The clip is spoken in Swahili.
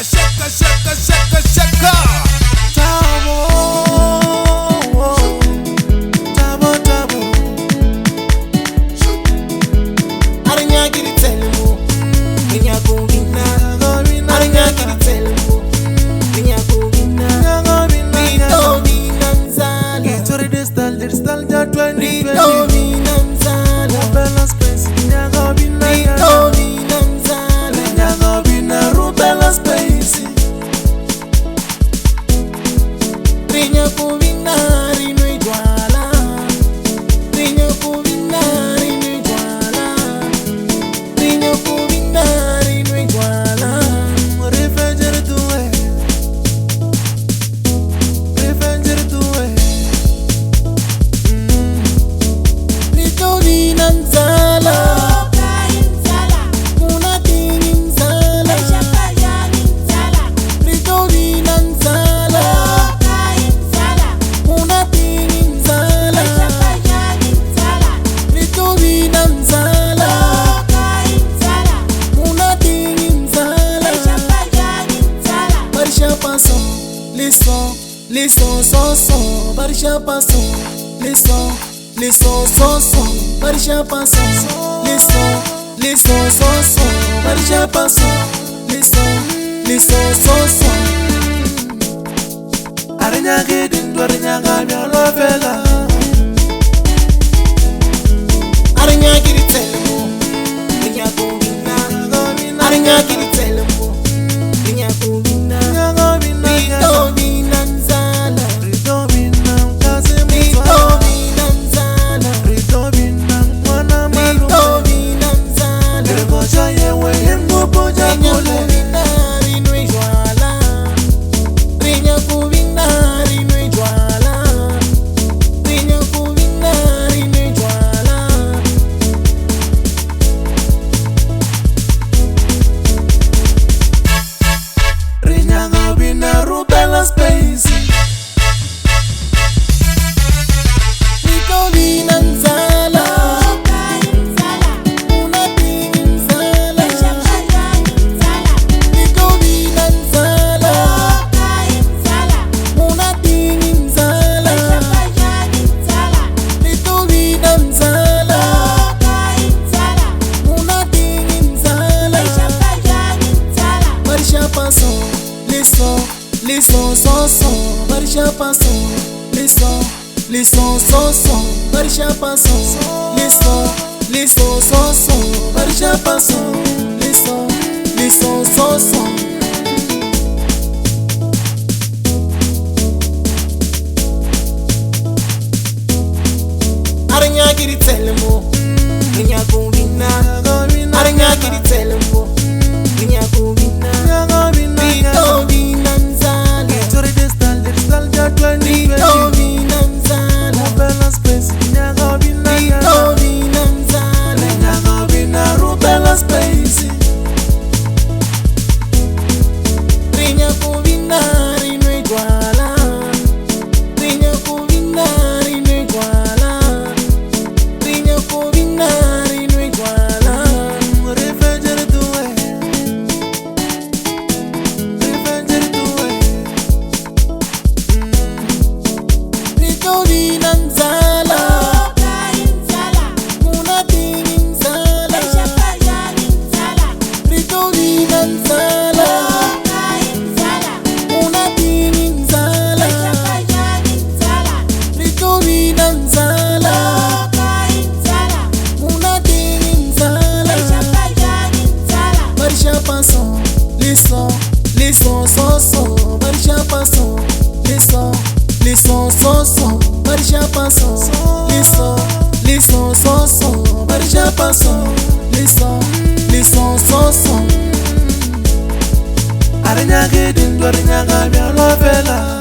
shaka, shaka, shaka, shaka, shaka. Tabo, tabo, tabo. Aranya giri telmo, minya kubina. Aranya giri telmo, minya kubina. Rito binanzala, History digital ja 2020. Rito binanzala, Rubella space, nyago bina. Rito binanzala, Nyago bina, Rubella space. rinya kubina rino iguala, rinya kubina rino iguala, rinya kubina rino iguala. Refugee to it. Refugee to it. Rito binanzala, muna tinimzala, Rito binanzala, muna tinimzala, Rito binanzala, muna tinimzala. Barisha paso, liso, so, barisha paso, liso, so, barisha paso, liso, so, barisha paso, liso, so. Aranya gidin do aranya gamya lo fela. Aranya giri telmo, minya kubina. Aranya giri telmo, minya kubina. Rito binanzala, Rito binang kaze Rito musa. binanzala, Rito binang mwana Rito malu. binanzala. Rego chaye we yengo boja Rinya kule. kubina rino iguala, rinya kubina rino iguala, rinya kubina rino iguala. Rinyago bina Rubella space. Rito binanzala, muna tinimzala, Rito binanzala, muna tinimzala, Rito binanzala, muna tinimzala. Barisha paso, liso, so, barisha paso, liso, so, barisha paso, liso, so, barisha paso, liso, so. Aranya giri telmo, minya kubina. Aranya giri telmo, minya kubina. Rito binanzala, History digital ja 2020. Rito binanzala, Rubella space, nyago bina. Rito binanzala. Nyago bina Rubella space. Rinya kubina rino iguala, rinya kubina rino iguala, rinya kubina rino iguala. Refugee to it. Refugee to it. Rito binanzala, muna tinimzala, Rito binanzala, muna tinimzala, Rito binanzala, muna tinimzala. Barisha paso, liso, so, barisha paso, liso, so, barisha paso, liso, so, barisha paso, liso, so. Aranya gidin do aranya gamya lo fela.